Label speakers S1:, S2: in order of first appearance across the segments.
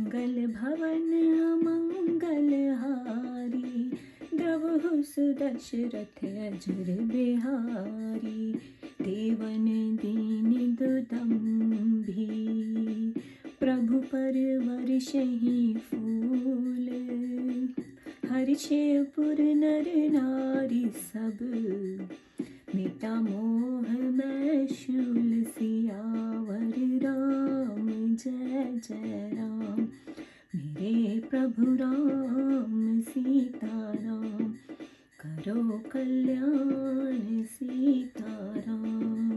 S1: मंगल भवन अमंगल हारी, द्रवहु सुदशरथ अजर बिहारी। देवन दीन दुदंभी, प्रभु पर वर्षहि फूल। हर्षे पुर नर नारी सब, मिटा मोह मैं शूल। सियावर राम जय जय राम, मेरे प्रभु राम सीताराम। करो कल्याण सीताराम।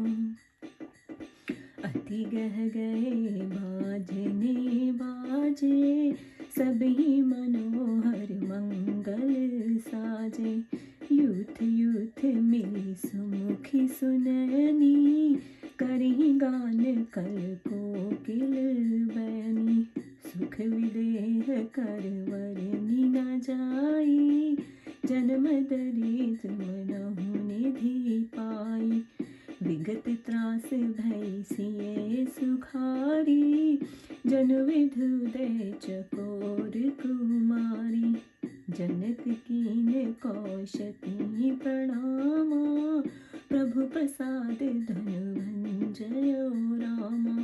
S1: अति गह गए बाजने बाजे, सभी मनोहर मंगल साजे। यूथ यूथ मिली सुमुखी सुनैनी, करही गान कल कोकिल बैनी। सुख विदेह कर वरनी न जाई, जन्म दरिद्र मनहु निधि पाई। विगत त्रास भय सिए सुखारी, जन विधु दय चकोर कुमारी। जनक कीन कौशकी प्रणामा, प्रभु प्रसाद धनवंजयो रामा।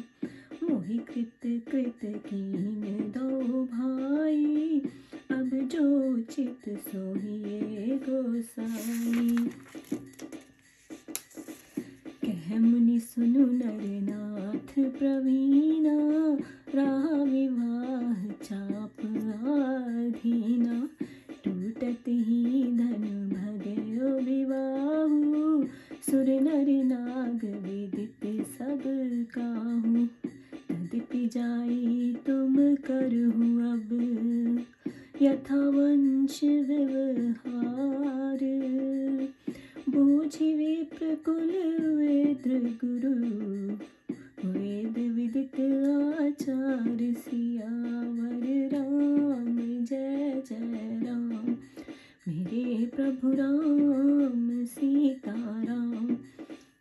S1: मोहि कृत कृत कीन दो भाई, अब जो चित सोहिए गोसाई। कह मुनि सुनु नर नाथ प्रवीणा, राह विवाह चाप आधीना। टूटत ही धन भगयो विवाहु, सुर नर नाग विदित सब काहू। तदपि जाई तुम करहु अब, यथा वंश व्यवहार। बूझि विप्र कुल वेद गुरु, वेद विदित आचार। सियावर राम जय जय राम, मेरे प्रभु राम सीताराम।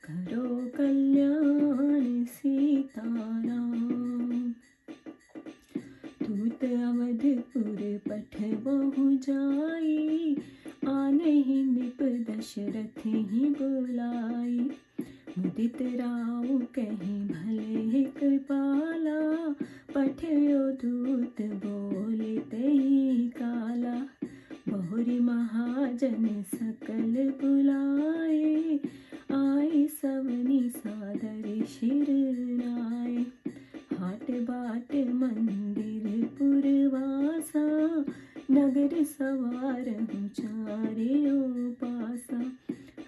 S1: करो कल्याण सीताराम। दूत अवधपुर पठबहु जाई, आनहि निप दशरथ ही बुलाई। मुदित राउ कहीं भले कृपाला, पठयो दूत बोले तेहि काला। बहुरी महाजन सकल बुलाए, आए सवनी सादर शिर नाए। हाट बाट मंदिर पुरवासा, नगर सवार हूँ चारियों पासा।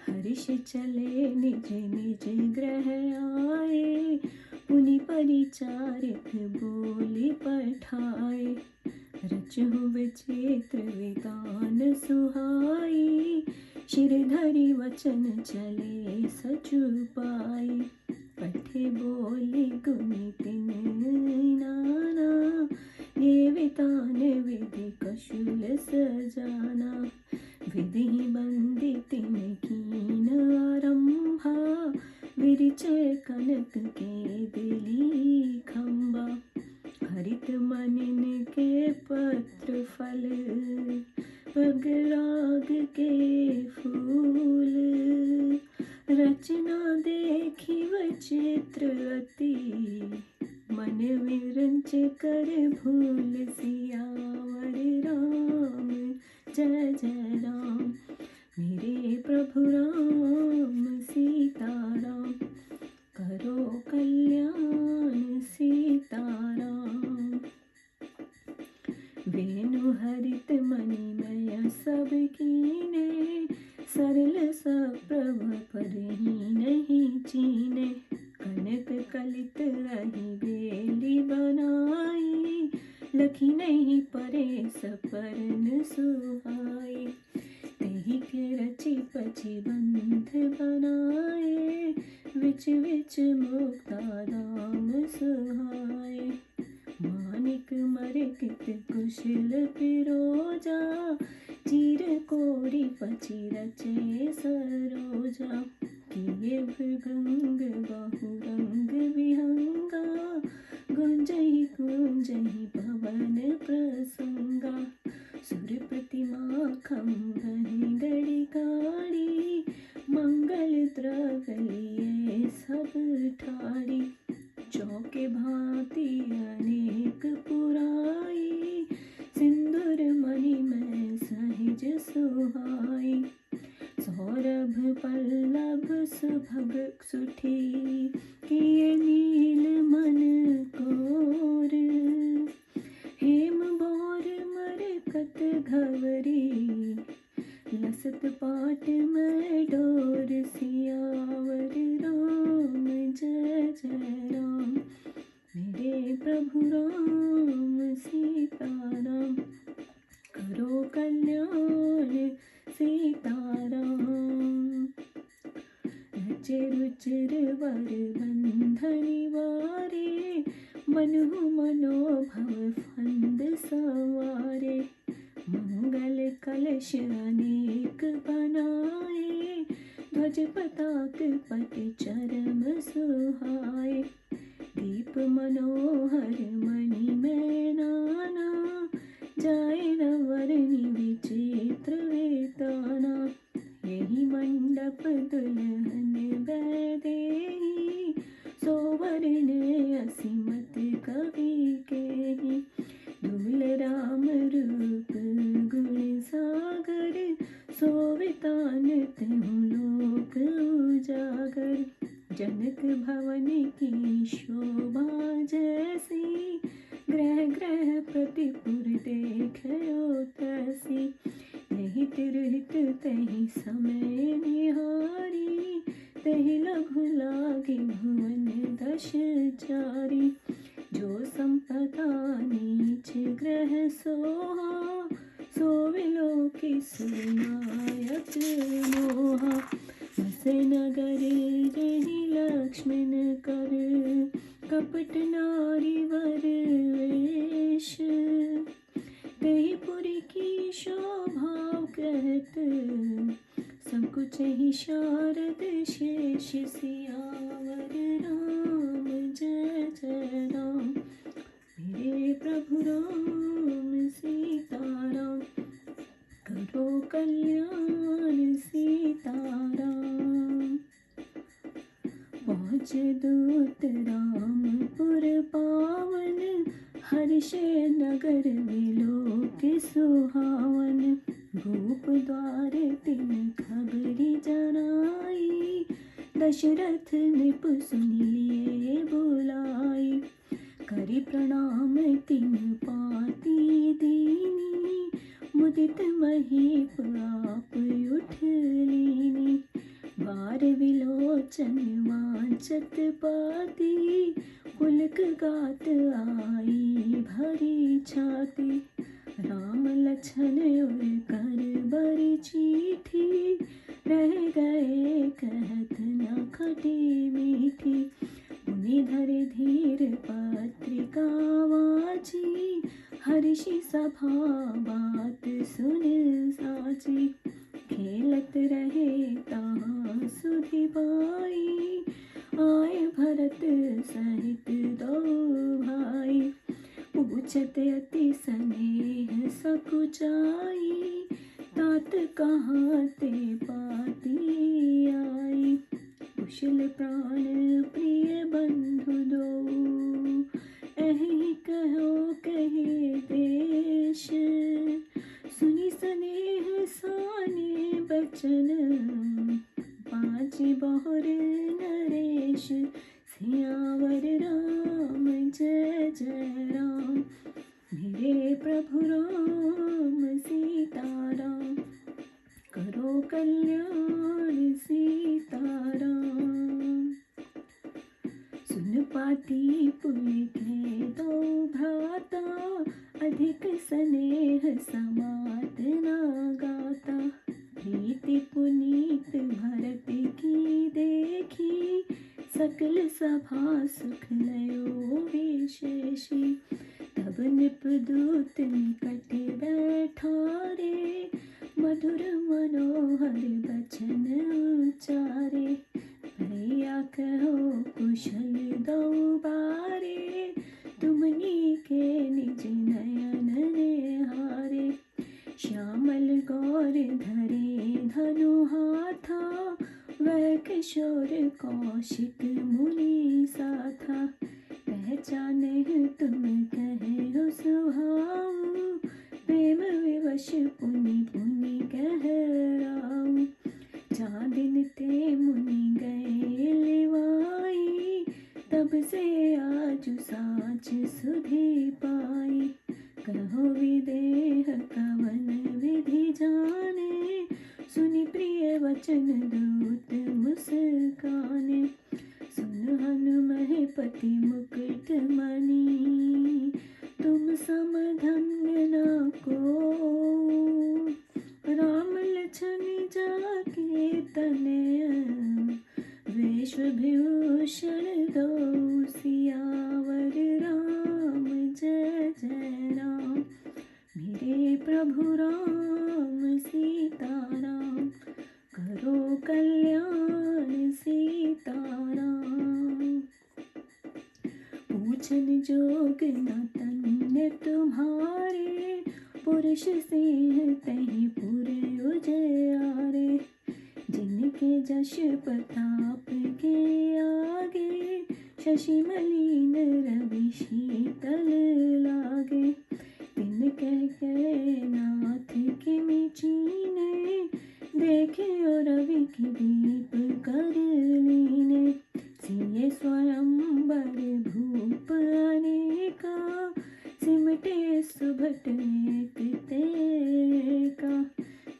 S1: हर्ष चले निज निज ग्रह आए, पुनि परिचारिक बोली पठाए। रचहु विचित्र वितान सुहाई, शिर धरि वचन चले सचु पाई। पठे बोली गुनि तिन नाना, ये वितान विधि कशुल सजाना। विधि बंदी तिन कीन आरंभा, विरिचय कनक के दिली खंबा। हरित मनिन के पत्र फल, पगराग के फूल। रचना देखी वचित्र अति, मन विरंच कर भूल। सियावर राम जय जय राम, मेरे प्रभु राम सीताराम। करो कल्याण सीताराम। वेणु हरित मणिमय सब कीने, सरल सप्रभ परहि नहीं चीने। कनक कलित रही बेली बनाई, लखी नहीं परे सपरन सुहाई। तेहि के रचि पचि बंध बनाए, विच विच मुक्ता दाम सुहाए। मानिक मरकित कुशल पिरोजा, चीर कोरी पचि रचे सरोजा। किए भृगंग बहुरंग विहंगा, गुण जहि कुंजहि पवन प्रसंगा सुर प्रतिमा खम्भहि गढ़िकाढ़ी मंगल द्रव्य लिए सब ठाड़ी चौके भांति अनेक पुराई सिंदूर मणि में सहज सुहाई सौरभ पल्लभ सुभग सुठी किए नील मन कोर हेम बौर मरकत घवरी लसत पाट में डोर सियावर राम जय जय राम मेरे प्रभु राम सीताराम करो कल्याण सीताराम रचे रुचिर वर बंधनि वारे मनु मनोभव फंद सवारे मंगल कलश अनेक बनाए ध्वज पताक पट चरम सुहाए दीप मनोहर मणि में नाना जाए नवरनि विचित्र वेताना यही मंडप दुल्हन बैदेही सोवर्ण असीमत कवि केहि धूल राम रूप गुण सागर सोवितान तेहु लोक उजागर जनक भवन की शोभा जैसी ग्रह ग्रह प्रतिपुर देखो तैसी यही तिरहित तहि समय निहारी तहि लघु लागी भुवन दश चारी जो संपदा नीच ग्रह सोहा सोविलो की सुनायक मोहा बसे नगर जहि लक्ष्मण कर कपट नारी वर वेश तेहि पुरी की शोभा कहत संकुच ही शारद शेष सियावर राम जय जय राम मेरे प्रभु राम सीताराम करो कल्याण सीताराम पहुँच दूत रामपुर पावन हर्षे नगर विलोक सुहावन भूप द्वार तिन खबरी जनाई दशरथ नृप सुनि लिए बुलाई करि प्रणाम तिन पाती दीनी मुदित महीप आप उठ लीनी बार विलोचन वांछत पाती पुलक गात आई भरी छाती राम लछन उर कर बरी चीठी रह गए कहत न खटी मीठी पुनि धरि धीर पत्रिका वाची हर्षि सभा बात सुन साची खेलत रहे तहाँ सुधि बाई आए भरत सहित दो भाई पूछत अति स्नेह सकुचाई तात कहाँ ते पाती आई कुशल प्राण प्रिय बंधु दो एहि कहो कहे देश सुनि स्नेह साने बचन पाँच बहुर नरेश सियावर राम जय जय राम मेरे प्रभु राम सीताराम करो कल्याण सीताराम सुन पाती पुलके दो भ्राता अधिक स्नेह समात न गाता प्रीति पुनीत भरत की देखी सकल सभा सुख लयो विशेषी तब नृपदूत निकट बैठा रे मधुर मनोहर बचन उचारे भैया कहो कुशल दो बारे तुम कौशिक मुनि सा था। पहचाने तुम कहो सुहाऊ, प्रेम विवश पुनि पुनि गहराऊ। चांदिन ते मुनि गए लिवाई, तब से आज साँच सुधि पाई। कहो विदेह कवन विधि जाने, सुनि प्रिय वचन दूत मुस्काने। सुन हनुमहि मुकुट मणि, तुम सम धन्य न को। राम लछन जाके तनय, वेशभूषण दो सियावर राम। जय जय राम। मेरे प्रभु राम सीताराम, करो कल्याण सीताराम। पूछन जोग न तन्य तुम्हारे, पुरुष सिंह तहि पुर उजियारे। जिनके जश प्रताप के आगे, शशि मलिन रवि शीतल लागे। तिन कह नाथ किमि चीने, देखे और रवि की दीप कर लीने। सिए स्वयंवर भूप अनेका, सिमटे सुभट एक तेका।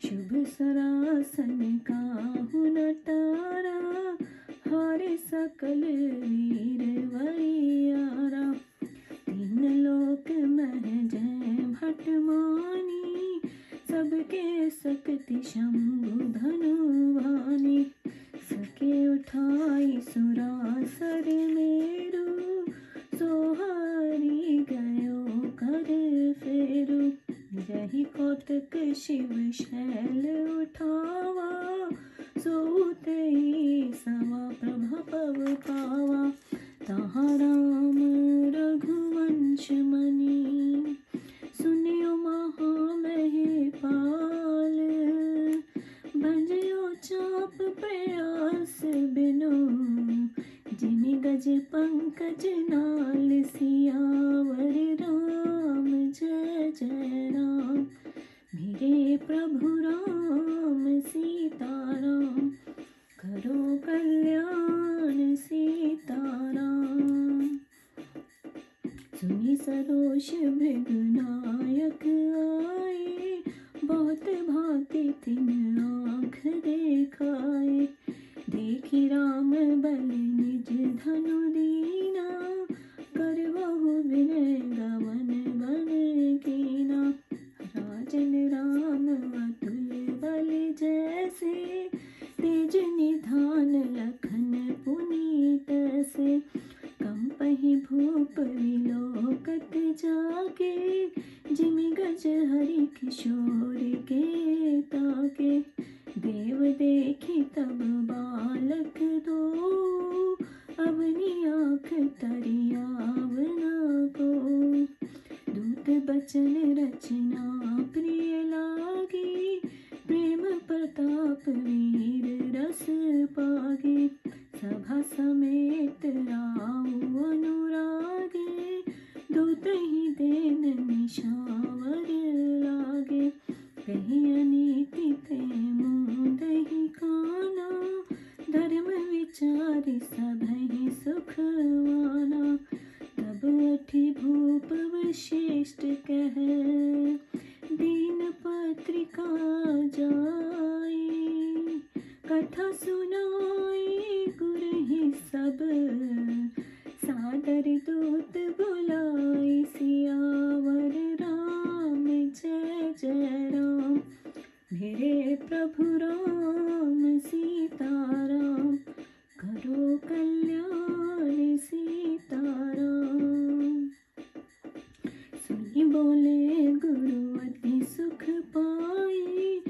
S1: शुभ सरासन काहू न टारा, हारे सकल वीर वरियारा। तीन लोक मह जय भट मानी, सबके सकति शंभु धनुवानी। सके उठाई सुरासर मेरु, सोहारी गयो कर फेरु। जहि कौतक शिव शैल उठावा, सोतेई सवा प्रभा पव पावा। तहाँ राम रघुवंश मणि, सुनियो महामहिपाल। भजयो चाप प्रयास बिनु, जिमि गज पंकज नाल। सियावर राम जय जय राम। मेरे प्रभु राम सीताराम, करो कल्याण सीताराम। सुनि सरोष भृगुनायक आए, बहुत भांति तिन आँख देखाए। देखि राम बल निज धनु दीना, करबहु विनय गवन बन कीना। राजन राम अतुल बल जैसे, तेज निधान लखन पुनीत से। कंपहि भूप विलोकत जाके, जिमि गज हरि किशोर के ताके। देव देखि तब बालक दो, अवनि आँख तरि आवना को। दूत बचन रचना प्रिय लागी, प्रेम प्रताप वीर रस पागे। सभा समेत राउ अनुरागे, दूतहि देन निशावर लागे। कही अनीति ते मुँदहि काना, धर्म विचारि सबहि सुखवाना। तब अठि भूप वशिष्ठ कह, दीन पत्रिका जाई। कथा सुनाई गुरहि सब, सादर दूत बुलाई। सियावर राम जय जय राम। मेरे प्रभु राम सीताराम, करो कल्याण सीताराम। सुनि बोले गुरु अति सुख पाई,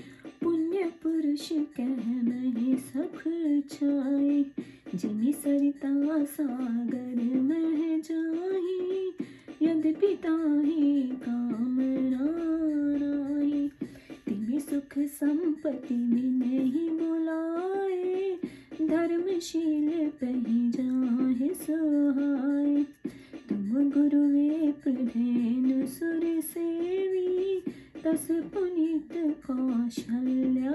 S1: पुण्य पुरुष कहमहि सख छाई। जिमि सरिता सागर मह जाहि, यद्यपि ताहि कामना नाहि। तिमि सुख संपत्ति मिलहि बुलाए, धर्म शील पही जाहि सोहाय। तुम गुरु विप्रधेनु सुर सेवी, तस पुनीत कौशल्या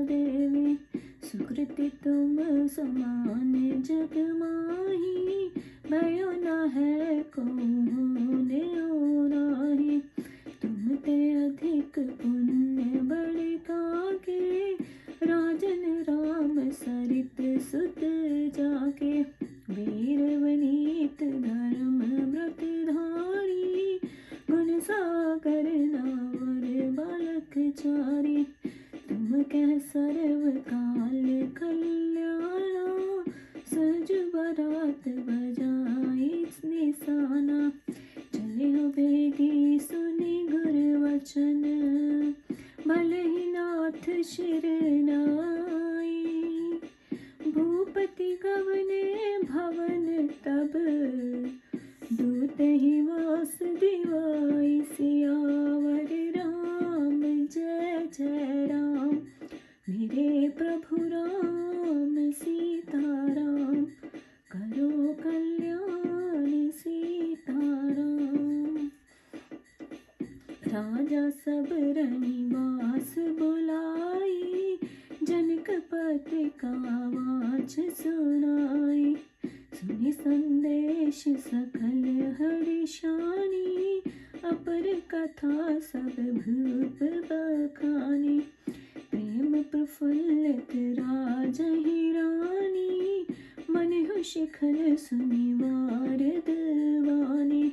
S1: देवी। सुकृति तुम समान जग माही, भयो न है कहूँ नाहि। तुम ते अधिक पुण्य बड़े काके, राजन राम सरित सुत जाके। वीर वनीत धर्म व्रत धारी, गुण सागर नावर बालक चारी। तुम कह सर्व काल कल्याणा, सहज बरात बजाई निशाना। चले हो बेगी सुनि गुर वचन, भले ही नाथ शिर नाई। भूपति गवने भवन तब, दूत ही वास दिवाई। सियावर राम जय जय राम, मेरे प्रभु राम सीताराम। करो कल्याण सीताराम। राजा सब रनिवास बुलाई, जनकपति का वाच सुनाई। सुनि संदेश सकल हर्षानी, अपर कथा सब भूप बखानी। प्रेम प्रफुल्लित राजहि रानी, मन शिखर सुनि वारद वानी।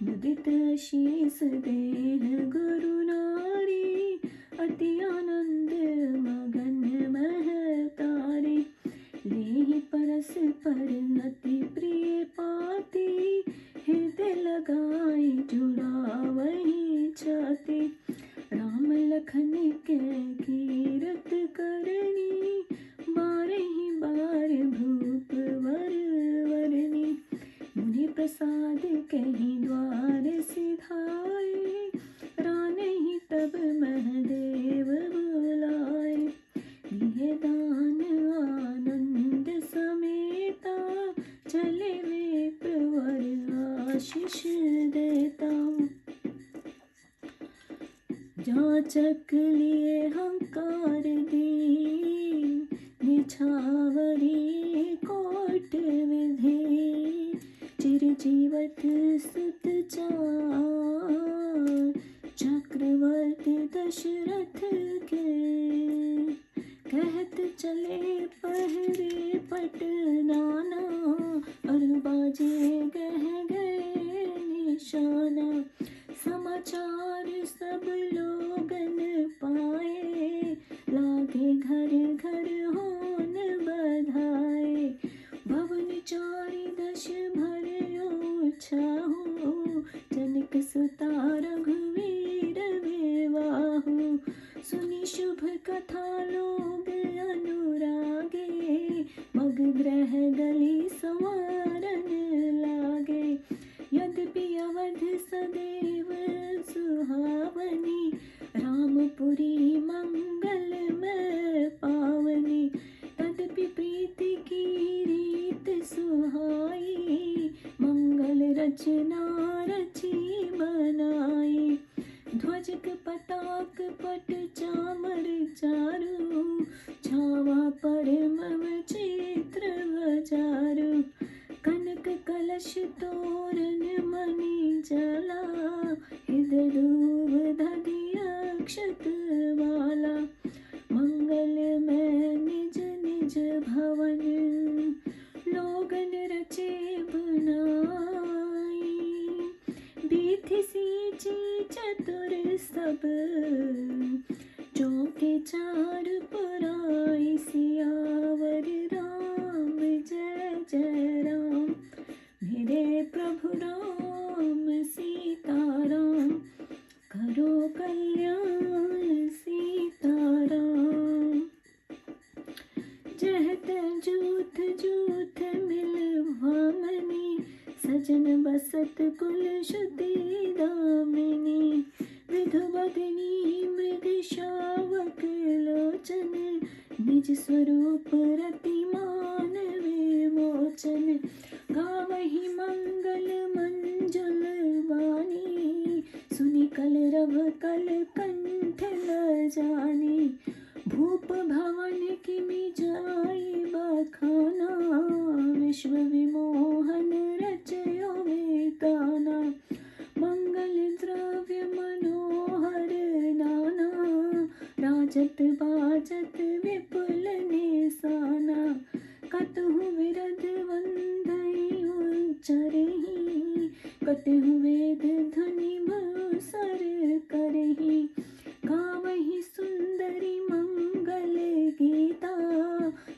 S1: मुदित शीस देह गुरु नारी, अति आनंद मगन महतारी। लेहि परस्पर अति प्रिय पाती, हृदय लगाई जुड़ावहि छाती। राम लखन के कीरत करनी, बारहि बार भूप वर वरनी। मुनि प्रसाद कहि द्वार सिधाए, रानहि तब महदेव बुलाए। दिए दान आनंद समेता, चले वे प्रवर आशीष देता। जाचक लिए हंकार दी, निछावरी कोट विधि। चिरजीवत सुत चार, चक्रवर्ती दशरथ के। कहत चले पहरे पट नाना, और बाजे गह गए निशाना। समाचार सब लोगन पाए, लागे घर घर होन बधाए। भवन चारि दश भरयो छाहु, जनक सुता रघुवीर विवाहु। सुनि शुभ कथा लोग अनुरागे, मग ग्रह गली संवारन लागे। यद्यपि अवध सदैव सुहावनी, रामपुरी मंगलमय पावनी। तदपि प्रीति की रीत सुहाई, मंगल रचना रची बनाई। ध्वज पताक पट चामर चारु, छावा परम चित्र बचारु। कनक कलश तोरण मणि जला, हृदय धूप दधि अक्षत माला। मंगल में निज निज भवन, लोगन रचे बनाई। बीथि सींची चतुर सब, चौके चार पुराई। सियावर राम जय जय राम, मेरे प्रभु राम सीताराम। करो कल्याण सीताराम। जहत जूथ जूथ मिल भामनी, सजन बसत कुल श्रुति दामिनी। विधु बदनी मृग शावक लोचन, निज स्वरूप रतिमान कलरव कल कंठ न जाने, भूप भवन किमि जाई बखाना, विश्व विमोहन रचयो बेगाना, मंगल द्रव्य मनोहर नाना, राजत बाजत विपुल निशाना, कतहु विरध वंदई उच्चरहि, कतहु वेद ध्वनि बहुसर करहि, गावहि सुंदरी मंगल गीता,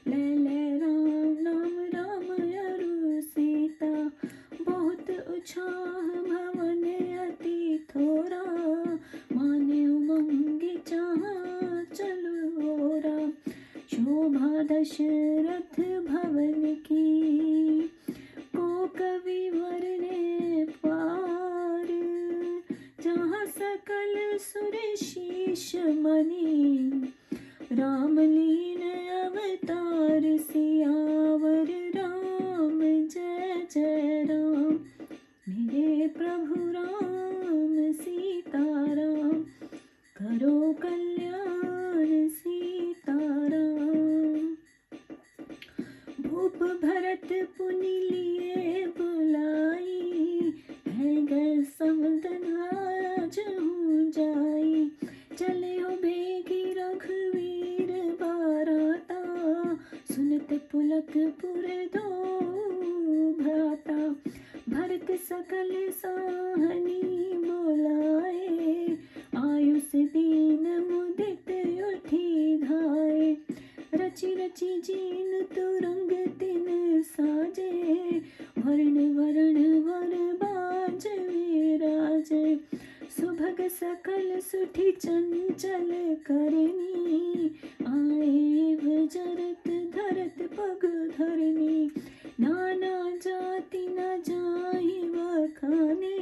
S1: ले राम नाम राम अरु सीता, बहुत उत्साह भवन अति थोरा, माने उमंग जहाँ चलो ओरा, शोभा दशरथ भवन की, को कवि वर्णे पार, जहाँ सकल सुर शीश मणि, राम लीन अवतार सियावर राम, जय जय राम, मेरे प्रभु राम सीताराम, करो कल्याण सीताराम। भूप भरत पुनि लिए बुलाई, है गए समदन आज हूँ जाई, चले हो बेगी रघुवीर बाराता, सुनत पुलक पुर दो भ्राता, भरत सकल साहनी बोलाए, आयुष दीन मुदित उठी धाये, रचि रचि जीन तुरंग तिन साजे, वर्ण वर्ण वर बाज विराजे, सुभग सकल सुठि चंचल करनी, आए जरत धरत पग धरनी, नाना जाति न जाहि बखाने,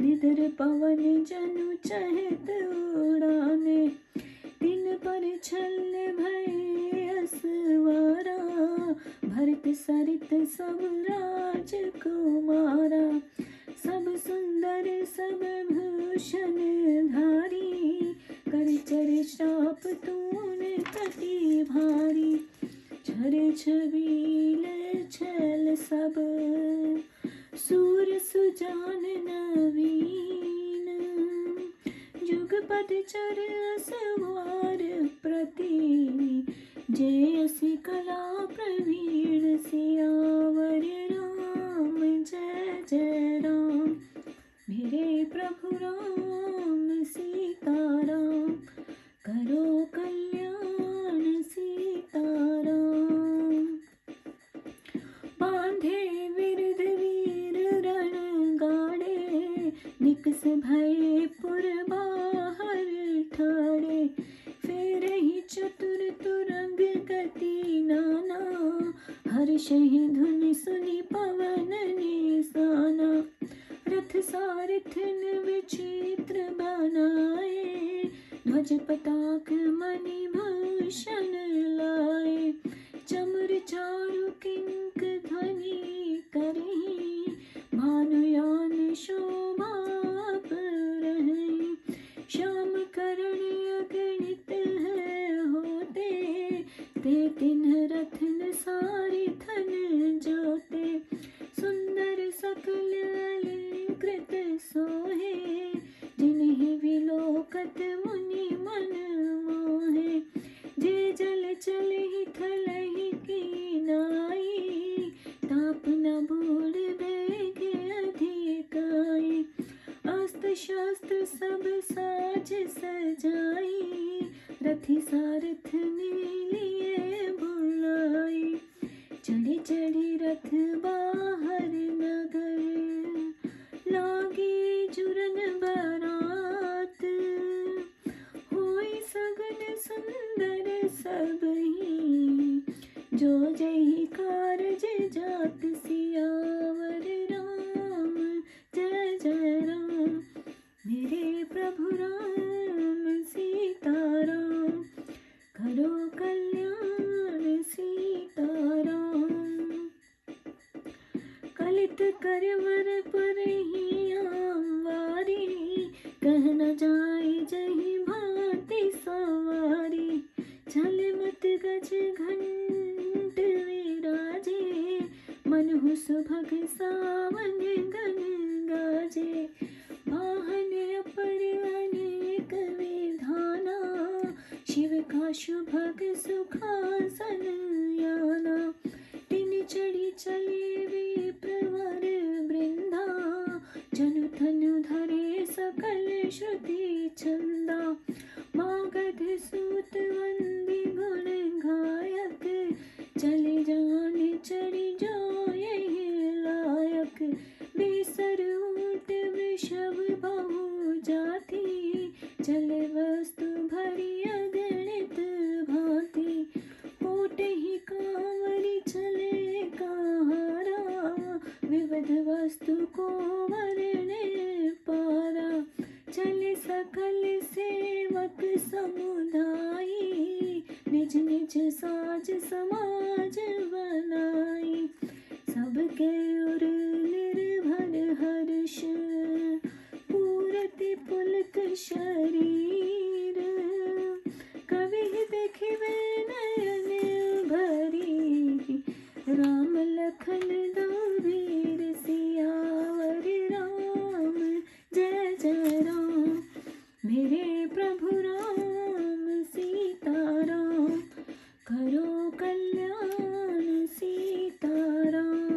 S1: निधर पवन जनु चहत उड़ाने, दिन पर छल भय असवारा, भरत सरित सब राजकुमारा, सब सुंदर सब भूषण धारी, कर चर श्राप तूने कटी भारी, छर छबील छल सब, सूर सुजान नवीन, जुगपद चर असवार प्रति, जयसि कला प्रवीण सियावर राम, जय जय राम, मेरे प्रभु राम सीताराम, करो कल्याण सीताराम। बांधे विरध वीर रण गाड़े, निकस भय पुर बाहर ठाड़े, फेर ही चतुर तुरंग गति नाना, हर्षहि धुनि सुनि पवन निशाना, रथ सारथन विचित्र बनाए, ध्वज पताक मणि भूषण लाए, चमर चारु किंक ध्वनि करहि, भानुयान शोभा परहि, श्याम करण अगणित है होते, ते तिन्ह रथन सारि थन जोते, सुंदर सकल अलंकृत सोहे, जिन्हि विलोकत मुनि मन मोहे, जे जल चलहि थलहि कीनाई, ताप न बूढ़ बेग अधिकाई, अस्त्र शस्त्र सब साज सजाई, रथि सारथ ने लिए बुलाई, चढ़ी चढ़ी रथ बाहर नगर, लागे जुरन बारात, होई सगन सुंदर सबही, जो जय कारज जात सियावर राम, जय जय राम, मेरे प्रभु राम सीताराम, करो कल्याण सीताराम। कलित करवर पर ही आमवारी, कह तनु धरे सकल श्रुति छंदा, मागध सूत वंदी गुण गायक, चले जान चढ़ी जो यही लायक, बेसर ऊंट वृषभ बहु जाति, चले वस्तु भरी अगणित भांति, होट ही कांवरी चले कहारा, विविध वस्तु को वरणे पारा, चले सकल सेवक समुदायी, निज निज साज समाज बनाई, सबके उर निर्भर हर्ष, पूरति पुलक शरीर, कवि देखिवे नयन भरी, राम लखन दावीर सियावर राम, जय जय राम, मेरे प्रभु राम सीताराम, करो कल्याण सीताराम।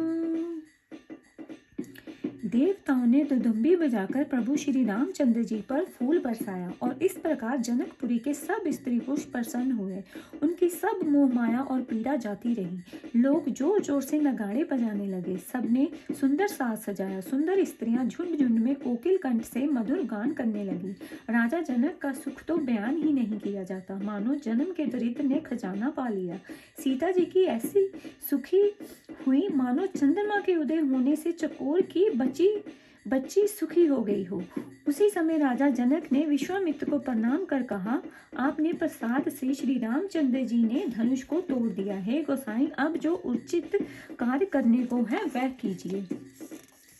S1: देवताओं ने दुदुम्बी बजाकर प्रभु श्री रामचंद्र जी पर फूल बरसाया और इस प्रकार जनकपुरी के सब स्त्री पुरुष प्रसन्न हुए। उनकी सब मोह माया और पीड़ा जाती रही। लोग जोर जोर से नगाड़े बजाने लगे। सबने सुंदर साज सजाया। सुंदर स्त्रियां झुंड झुंड में कोकिल कंठ से मधुर गान करने लगी। राजा जनक का सुख तो बयान ही नहीं किया जाता, मानो जन्म के दरिद्र ने खजाना पा लिया। सीता जी की ऐसी सुखी हुई मानो चंद्रमा के उदय होने से चकोर की बच्ची सुखी हो गई हो। उसी समय राजा जनक ने विश्वामित्र को प्रणाम कर कहा, आपने प्रसाद से श्री रामचंद्र जी ने धनुष को तोड़ दिया है। गोसाई, अब जो उचित कार्य करने को है वह कीजिए।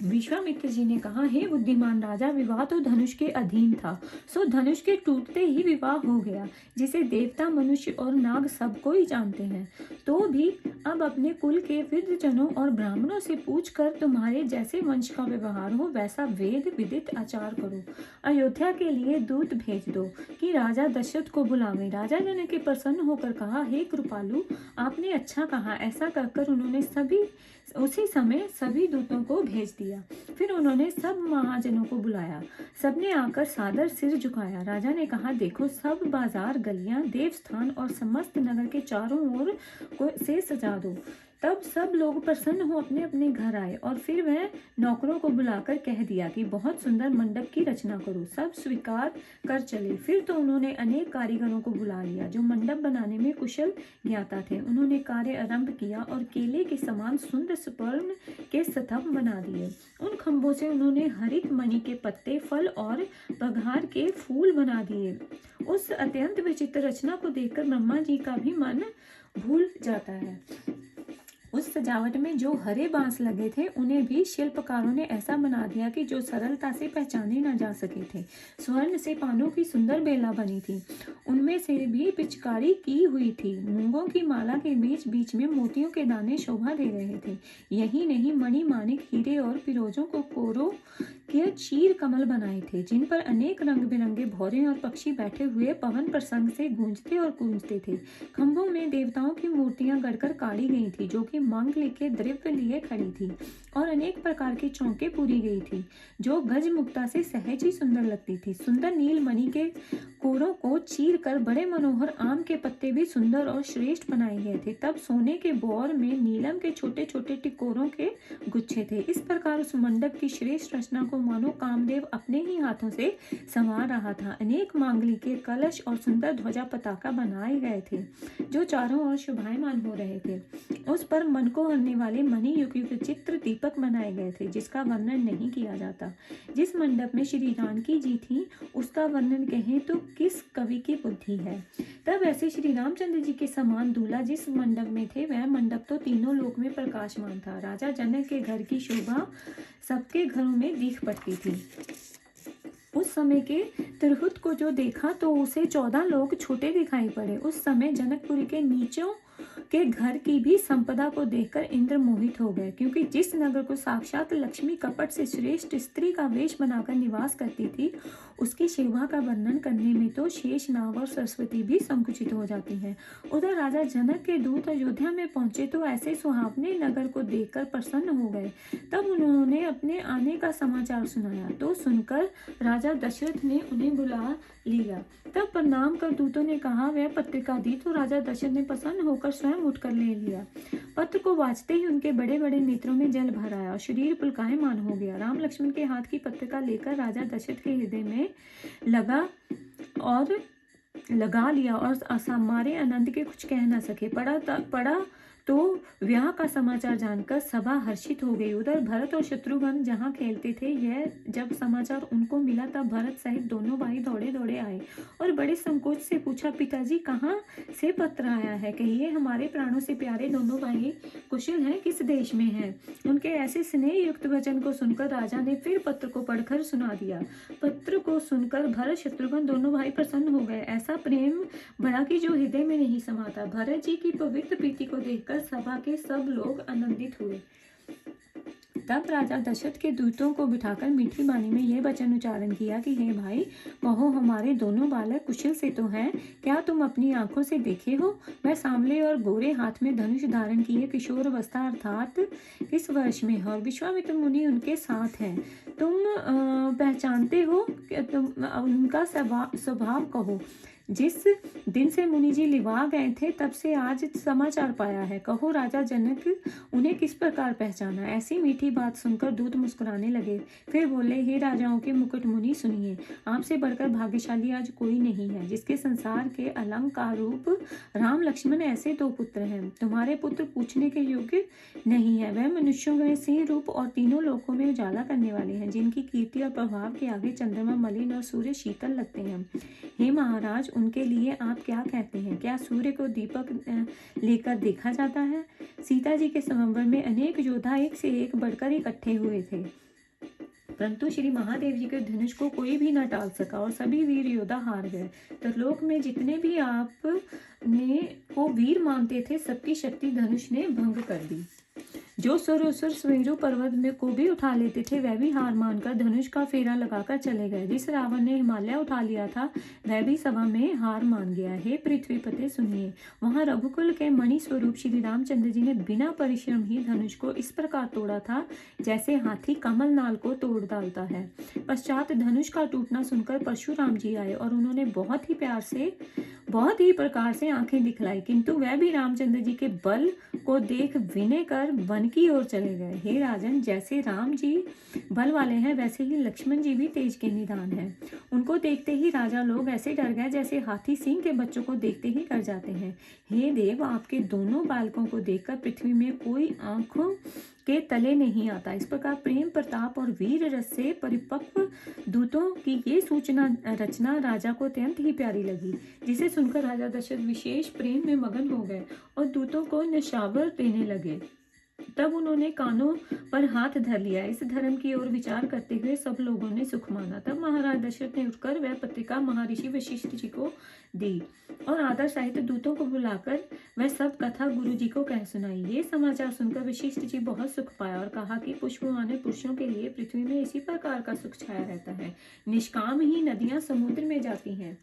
S1: विश्वामित्र जी ने कहा, हे बुद्धिमान राजा, विवाह तो धनुष के अधीन था, सो धनुष के टूटते ही विवाह हो गया, जिसे देवता, मनुष्य और नाग सब कोई जानते हैं। तो भी अब अपने कुल के वृद्धजनों और ब्राह्मणों से पूछकर तुम्हारे जैसे वंश का व्यवहार हो वैसा वेद विदित आचार करो। अयोध्या के लिए दूत भेज दो कि राजा दशरथ को बुलावे। राजा जनक के प्रसन्न होकर कहा, हे कृपालु, आपने अच्छा कहा। ऐसा कहकर उन्होंने उसी समय सभी दूतों को भेज दिया। फिर उन्होंने सब महाजनों को बुलाया। सबने आकर सादर सिर झुकाया। राजा ने कहा, देखो, सब बाजार, गलियां, देवस्थान और समस्त नगर के चारों ओर से सजा दो। तब सब लोग प्रसन्न हो अपने अपने घर आए और फिर वह नौकरों को बुलाकर कह दिया कि बहुत सुंदर मंडप की रचना करो। सब स्वीकार कर चले। फिर तो उन्होंने अनेक कारीगरों को बुला लिया जो मंडप बनाने में कुशल ज्ञाता थे। उन्होंने कार्य आरंभ किया और केले के समान सुंदर सुवर्ण के स्तंभ बना दिए। उन खंभों से उन्होंने हरित मणि के पत्ते, फल और बघार के फूल बना दिए। उस अत्यंत विचित्र रचना को देखकर ब्रह्मा जी का भी मन भूल जाता है। उस सजावट में जो हरे बांस लगे थे उन्हें भी शिल्पकारों ने ऐसा बना दिया कि जो सरलता से पहचाने न जा सके थे। स्वर्ण से पानों की सुंदर बेला बनी थी, उनमें से भी पिचकारी की हुई थी। मूंगों की माला के बीच बीच में मोतियों के दाने शोभा दे रहे थे। यही नहीं, मणि, माणिक, हीरे और पिरोजों को कोरों के चीर कमल बनाए थे, जिन पर अनेक रंग बिरंगे भौरे और पक्षी बैठे हुए पवन प्रसंग से गूंजते और गूंजते थे। खंभों में देवताओं की मूर्तियां गढ़कर काढ़ी गई थी, जो कि मांगलिक के द्रव्य लिए खड़ी थी, और अनेक प्रकार की चौंके पूरी गई थी, जो गज मुक्ता से सहज ही सुंदर लगती थी। सुंदर नील मणि के कोरों को चीर कर बड़े मनोहर आम के पत्ते भी सुंदर और श्रेष्ठ बनाए गए थे। तब सोने के बौर में नीलम के छोटे छोटे टिकोरों के गुच्छे थे। इस प्रकार उस मंडप की श्रेष्ठ रचना को मानो कामदेव अपने ही हाथों से संवार रहा था। अनेक मांगलिक के कलश और सुंदर ध्वजा पताका बनाए गए थे, जो चारों ओर शोभायमान हो रहे थे। उस पर मन को हरने वाले मणि युक्त चित्र दीपक बनाए गए थे, जिसका वर्णन नहीं किया जाता। जिस मंडप में श्री जानकी जी थी, उसका वर्णन कहें तो किस कवि की बुद्धि है। तब ऐसे श्री रामचंद्र जी के समान दूल्हा जिस मंडप में थे, वह मंडप तो तीनों लोक में प्रकाशमान था। राजा जनक के घर की शोभा सबके घरों में दिख पड़ती थी। उस समय के तिरहुत को जो देखा तो उसे 14 लोग छोटे दिखाई पड़े। उस समय जनकपुरी के के घर की भी संपदा को देखकर इंद्र मोहित हो गए, क्योंकि जिस नगर को साक्षात लक्ष्मी कपट से श्रेष्ठ स्त्री का वेश बनाकर निवास करती थी, उसकी शोभा का वर्णन करने में तो शेष नाग और सरस्वती भी संकुचित हो जाती हैं। उधर राजा जनक के दूत अयोध्या में पहुंचे तो ऐसे सुहावने नगर को देखकर प्रसन्न हो गए। तब उन्होंने अपने आने का समाचार सुनाया, तो सुनकर राजा दशरथ ने उन्हें बुला लिया। तब प्रणाम कर दूतों ने कहा वह पत्रिका दी, तो राजा दशरथ ने प्रसन्न होकर स्वयं उठकर ले लिया। पत्र को वांचते ही उनके बड़े बड़े नेत्रों में जल भर आया और शरीर पुलकायमान हो गया। राम लक्ष्मण के हाथ की पत्रिका लेकर राजा दशरथ के हृदय में लगा लिया और असामारे आनंद के कुछ कह न सके। पड़ा तो विवाह का समाचार जानकर सभा हर्षित हो गई। उधर भरत और शत्रुघ्न जहाँ खेलते थे, यह जब समाचार उनको मिला तब भरत सहित दोनों भाई दौड़े दौड़े आए और बड़े संकोच से पूछा, पिताजी कहाँ से पत्र आया है? कहिए हमारे प्राणों से प्यारे दोनों भाई कुशल हैं, किस देश में हैं? उनके ऐसे स्नेह युक्त वचन को सुनकर राजा ने फिर पत्र को पढ़कर सुना दिया। पत्र को सुनकर भरत शत्रुघ्न दोनों भाई प्रसन्न हो गए। ऐसा प्रेम बड़ा कि जो हृदय में नहीं समाता। भरत जी की पवित्र प्रीति को देखकर सभा के सब लोग आनंदित हुए। तब राजा दशरथ के दूतों को बिठाकर मीठी वाणी में यह वचन उच्चारण किया कि हे भाई, कहो हमारे दोनों बालक कुशल से तो हैं? क्या तुम अपनी आंखों से देखे हो? वह सांवले और गोरे हाथ में धनुष धारण किए किशोर अवस्था अर्थात किस वर्ष में है और विश्वामित्र मुनि उनके साथ हैं। तुम पहचानते हो कि तुम उनका स्वभाव कहो। जिस दिन से मुनि जी लिवा गए थे तब से आज समाचार पाया है। कहो राजा जनक उन्हें किस प्रकार पहचाना? ऐसी मीठी बात सुनकर दूत मुस्कुराने लगे। फिर बोले, हे राजाओं के मुकुट मुनि, सुनिए, आपसे बढ़कर भाग्यशाली आज कोई नहीं है, जिसके संसार के अलंकार रूप राम लक्ष्मण ऐसे दो पुत्र हैं। तुम्हारे पुत्र पूछने के योग्य नहीं है। वह मनुष्यों में सिंह रूप और तीनों लोकों में उजाला करने वाले हैं, जिनकी कीर्ति और प्रभाव के आगे चंद्रमा मलिन और सूर्य शीतल लगते हैं। हे महाराज, उनके लिए आप क्या कहते हैं? क्या सूर्य को दीपक लेकर देखा जाता है? सीता जी के स्वयंवर में अनेक योद्धा एक से एक बढ़कर इकट्ठे हुए थे, परंतु श्री महादेव जी के धनुष को कोई भी न टाल सका और सभी वीर योद्धा हार गए। त्रिलोक में जितने भी आप ने को वीर मानते थे, सबकी शक्ति धनुष ने भंग कर दी। जो सुर स्वेरु पर्वत में को भी उठा लेते थे, वह भी हार मानकर धनुष का फेरा लगाकर चले गए। जिस रावण ने हिमालय उठा लिया था, वह भी सभा में हार मान गया। हे पृथ्वीपते, सुनिए, वहां रघुकुल के मणि स्वरूप श्री रामचंद्र जी ने बिना परिश्रम ही धनुष को इस प्रकार तोड़ा था जैसे हाथी कमल नाल को तोड़ डालता है। पश्चात धनुष का टूटना सुनकर परशुराम जी आए और उन्होंने बहुत ही प्रकार से आंखें दिखलाई, किंतु वह भी रामचंद्र जी के बल को देख विनय कर वन की ओर चले गए। हे राजन, जैसे राम जी बल वाले हैं, वैसे ही लक्ष्मण जी भी तेज के निदान हैं। उनको देखते ही राजा लोग ऐसे डर गए जैसे हाथी सिंह के बच्चों को देखते ही डर जाते हैं। हे देव, आपके दोनों बालकों को देखकर पृथ्वी में कोई आंखों के तले नहीं आता। इस प्रकार प्रेम, प्रताप और वीर रस से परिपक्व दूतों की ये सूचना रचना राजा को अत्यंत ही प्यारी लगी, जिसे सुनकर राजा दशरथ विशेष प्रेम में मगन हो गए और दूतों को निशावर देने लगे। तब उन्होंने कानों पर हाथ धर लिया। इस धर्म की ओर विचार करते हुए सब लोगों ने सुख माना। तब महाराज दशरथ ने उठकर वह पत्रिका महर्षि वशिष्ठ जी को दी और आदर सहित दूतों को बुलाकर वह सब कथा गुरु जी को कह सुनाई। ये समाचार सुनकर वशिष्ठ जी बहुत सुख पाया और कहा कि पुष्पवान पुरुषों के लिए पृथ्वी में इसी प्रकार का सुख छाया रहता है। निष्काम ही नदियां समुद्र में जाती हैं,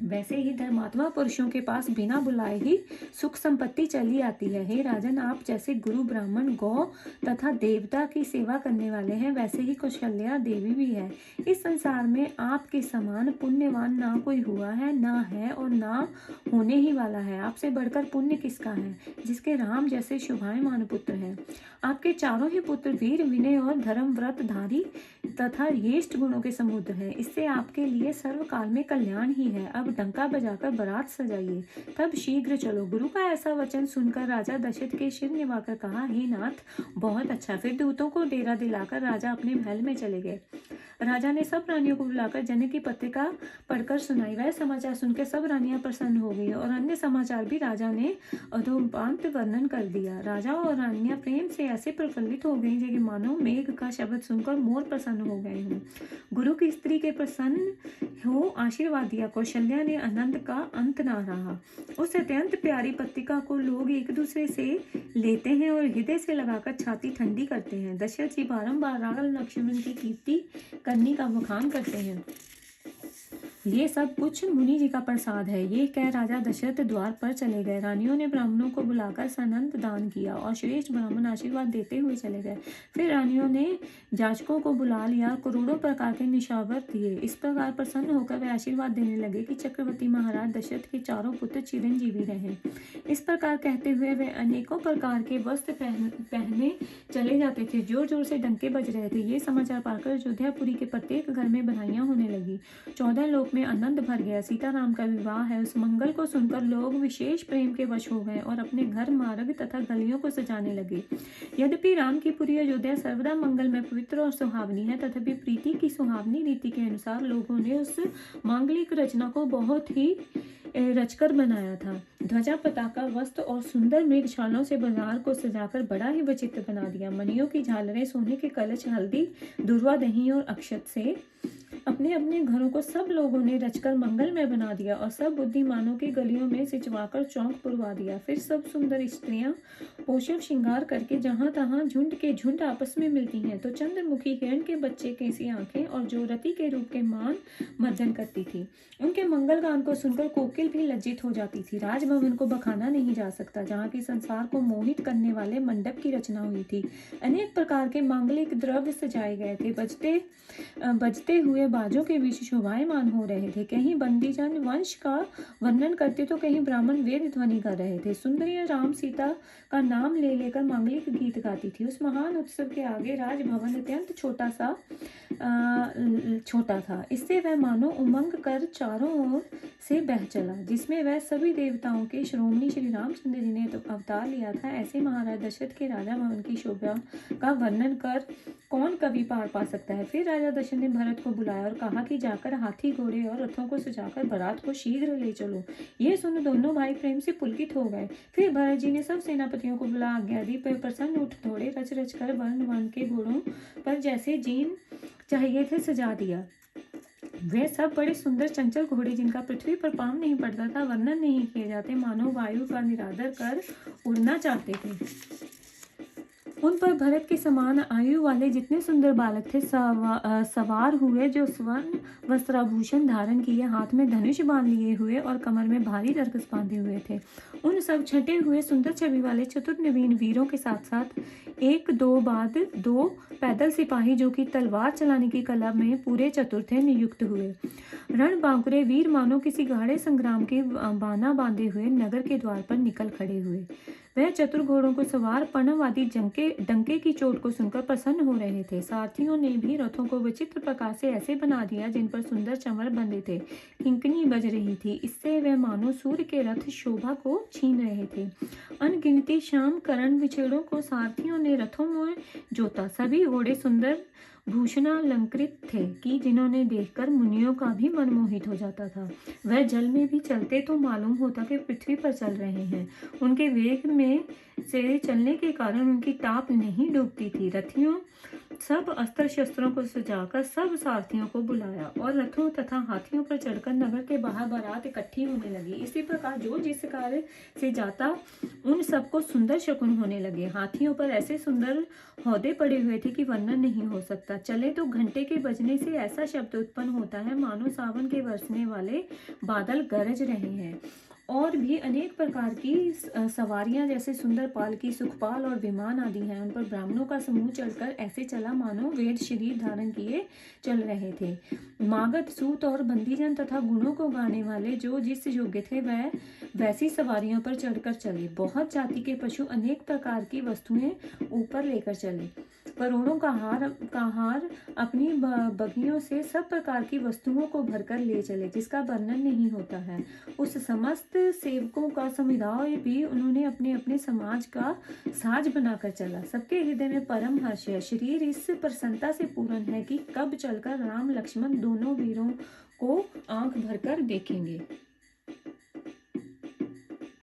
S1: वैसे ही धर्मात्मा पुरुषों के पास बिना बुलाए ही सुख संपत्ति चली आती है। हे राजन, आप जैसे गुरु, ब्राह्मण, गौ तथा देवता की सेवा करने वाले हैं, वैसे ही कौशल्या देवी भी है। इस संसार में आपके समान पुण्यवान ना कोई हुआ है, ना है और ना होने ही वाला है। आपसे बढ़कर पुण्य किसका है, जिसके राम जैसे शोभायमान पुत्र हैं। आपके चारों ही पुत्र वीर, विनय और धर्म व्रतधारी तथा यष्ट गुणों के समुद्र हैं। इससे आपके लिए सर्वकाल में कल्याण ही है। अब डंका बजाकर बारात सजाइए, तब शीघ्र चलो। गुरु का ऐसा वचन सुनकर राजा दशरथ के शिर निभाकर कहा, हे नाथ, बहुत अच्छा। फिर दूतों को डेरा दिलाकर राजा अपने महल में चले गए। राजा ने सब रानियों को बुलाकर जनक की पत्रिका पढ़कर सुनाई। वह समाचार सुनकर सब रानियां प्रसन्न हो गई और अन्य समाचार भी राजा ने अधोपांत वर्णन कर दिया। राजा और रानियां प्रेम से ऐसे प्रफुल्लित हो गई कि मानो मेघ का शब्द सुनकर मोर प्रसन्न हो गए हों। गुरु की स्त्री के प्रसन्न हो आशीर्वाद दिया। कौशल्या ने आनंद का अंत ना रहा। उस अत्यंत प्यारी पत्रिका को लोग एक दूसरे से लेते हैं और हृदय से लगाकर छाती ठंडी करते हैं। दशरथ जी बारंबार राम लक्ष्मण की कीर्ति करने का बखान करते हैं। ये सब कुछ मुनि जी का प्रसाद है। ये कह राजा दशरथ द्वार पर चले गए। रानियों ने ब्राह्मणों को बुलाकर सनंत दान किया और श्रेष्ठ ब्राह्मण आशीर्वाद देते हुए चले गए। फिर रानियों ने जाजकों को बुला लिया, करोड़ों प्रकार के निशावर दिए। इस प्रकार प्रसन्न होकर वे आशीर्वाद देने लगे कि चक्रवर्ती महाराज दशरथ के चारों पुत्र चिरंजीवी रहें। इस प्रकार कहते हुए वे अनेकों प्रकार के वस्त्र पहने चले जाते थे। जोर जोर से डंके बज रहे थे। ये समाचार पाकर अयोध्यापुरी के प्रत्येक घर में बधाइयां होने लगी। 14 लोक में आनंद भर गया। सीताराम का विवाह है। उस मंगल को सुनकर लोग विशेष प्रेम के वश हो गए और अपने घर, मार्ग तथा गलियों को सजाने लगे। यद्यपि राम की पुरी अयोध्या सर्वदा मंगल में पवित्र और सुहावनी है, तथापि प्रीति की सुहावनी रीति के अनुसार लोगों ने उस मांगलिक रचना को बहुत ही रचकर बनाया था। ध्वजा, पताका, वस्त्र और सुंदर मृगशालों से बाजार को सजाकर बड़ा ही विचित्र बना दिया। मणियों की झालरें, सोने के कलश, हल्दी, दूर्वा, दही और अक्षत से अपने अपने घरों को सब लोगों ने रचकर मंगल में बना दिया और सब बुद्धिमानों की गलियों में सिचवाकर चौंक पुरवा दिया। फिर सब सुंदर स्त्रियां पोषक श्रृंगार करके जहां तहां झुंड के झुंड आपस में मिलती हैं, तो चंद्रमुखी हिरण के बच्चे कैसी आंखें और जो रति के रूप के मान मर्दन करती थी। उनके मंगल गान को सुनकर कोकिल भी लज्जित हो जाती थी। राजभवन को बखाना नहीं जा सकता, जहाँ की संसार को मोहित करने वाले मंडप की रचना हुई थी। अनेक प्रकार के मांगलिक द्रव्य सजाए गए थे। बजते हुए बाजों के बीच शोभायमान हो रहे थे। कहीं बंदीजन वंश का वर्णन करते तो कहीं ब्राह्मण वेद ध्वनि कर रहे थे। सुंदरियां राम सीता का नाम ले लेकर मांगलिक गीत गाती थी। उस महान उत्सव के आगे राजभवन अत्यंत छोटा था। इससे वह मानो उमंग कर चारों ओर से बह चला, जिसमें वह सभी देवताओं के श्रोमणी श्री रामचंद्र जी ने तो अवतार लिया था। ऐसे महाराज दशरथ के राजा भवन की शोभा का वर्णन कर कौन कवि पार पा सकता है। फिर राजा दशरथ ने भरत को बुलाया और कहा कि जाकर हाथी, घोड़े और रथों को सजाकर बारात को शीघ्र ले चलो। ये सुन दोनों भाई प्रेम से पुलकित हो गए। फिर भरत जी ने सब सेनापतियों को बुला आज्ञा दी। प्रसन्न उठ दौड़े, रच रच कर वर्ण के घोड़ों पर जैसे जीन चाहिए थे सजा दिया। वे सब बड़े सुंदर चंचल घोड़े, जिनका पृथ्वी पर पांव नहीं पड़ता था, वर्णन नहीं किए जाते, मानो वायु का निरादर कर उड़ना चाहते थे। उन पर भरत के समान आयु वाले जितने सुंदर बालक थे सवार हुए, जो स्वर्ण वस्त्राभूषण धारण किए, हाथ में धनुष बांध लिए हुए और कमर में भारी तरकस बांधे हुए थे। उन सब छटे हुए सुंदर छवि वाले चतुर नवीन वीरों के साथ साथ एक दो बाद दो पैदल सिपाही, जो कि तलवार चलाने की कला में पूरे चतुर थे, नियुक्त हुए। रण बांकुरे वीर मानो किसी गाढ़े संग्राम के बाना बांधे हुए नगर के द्वार पर निकल खड़े हुए। वह चतुर घोड़ों को सवार पणवादी डंके की चोट को सुनकर प्रसन्न हो रहे थे। सारथियों ने भी रथों को विचित्र प्रकार से ऐसे बना दिया जिन पर सुंदर चमर बंधे थे। किंकनी बज रही थी। इससे वह मानो सूर्य के रथ शोभा को छीन रहे थे। अनगिनती श्याम करण विछेड़ों को सारथियों ने रथों में जोता। सभी घोड़े सुंदर भूषणालंकृत थे कि जिन्होंने देखकर मुनियों का भी मन मोहित हो जाता था। वह जल में भी चलते तो मालूम होता कि पृथ्वी पर चल रहे हैं। उनके वेग में से चलने के कारण उनकी टाप नहीं डूबती थी। रथियों सब अस्त्र शस्त्रों को सजाकर सब सारथियों को बुलाया और रथों तथा हाथियों पर चढ़कर नगर के बाहर बारात इकट्ठी होने लगी। इसी प्रकार जो जिस कार्य से जाता उन सबको सुंदर शकुन होने लगे। हाथियों पर ऐसे सुंदर हौदे पड़े हुए थे कि वर्णन नहीं हो सकता। चले तो घंटे के बजने से ऐसा शब्द उत्पन्न होता है मानो सावन के बरसने वाले बादल गरज रहे हैं। और भी अनेक प्रकार की सवारियां, जैसे सुंदर पालकी, सुखपाल और विमान आदि हैं। उन पर ब्राह्मणों का समूह चढ़कर ऐसे चला मानो वेद शरीर धारण किए चल रहे थे। मागध, सूत और बंदीजन तथा गुणों को गाने वाले जो जिस योग्य थे वह वैसी सवारियों पर चढ़कर चले। बहुत जाति के पशु अनेक प्रकार की वस्तुएं ऊपर लेकर चले। करोड़ों का हार अपनी बगियों से सब प्रकार की वस्तुओं को भरकर ले चले, जिसका वर्णन नहीं होता है। उस समस्त सेवकों का समुदाय भी उन्होंने अपने अपने समाज का साज बनाकर चला। सबके हृदय में परम हर्ष है। शरीर इस प्रसन्नता से पूर्ण है कि कब चलकर राम लक्ष्मण दोनों वीरों को आंख भरकर देखेंगे।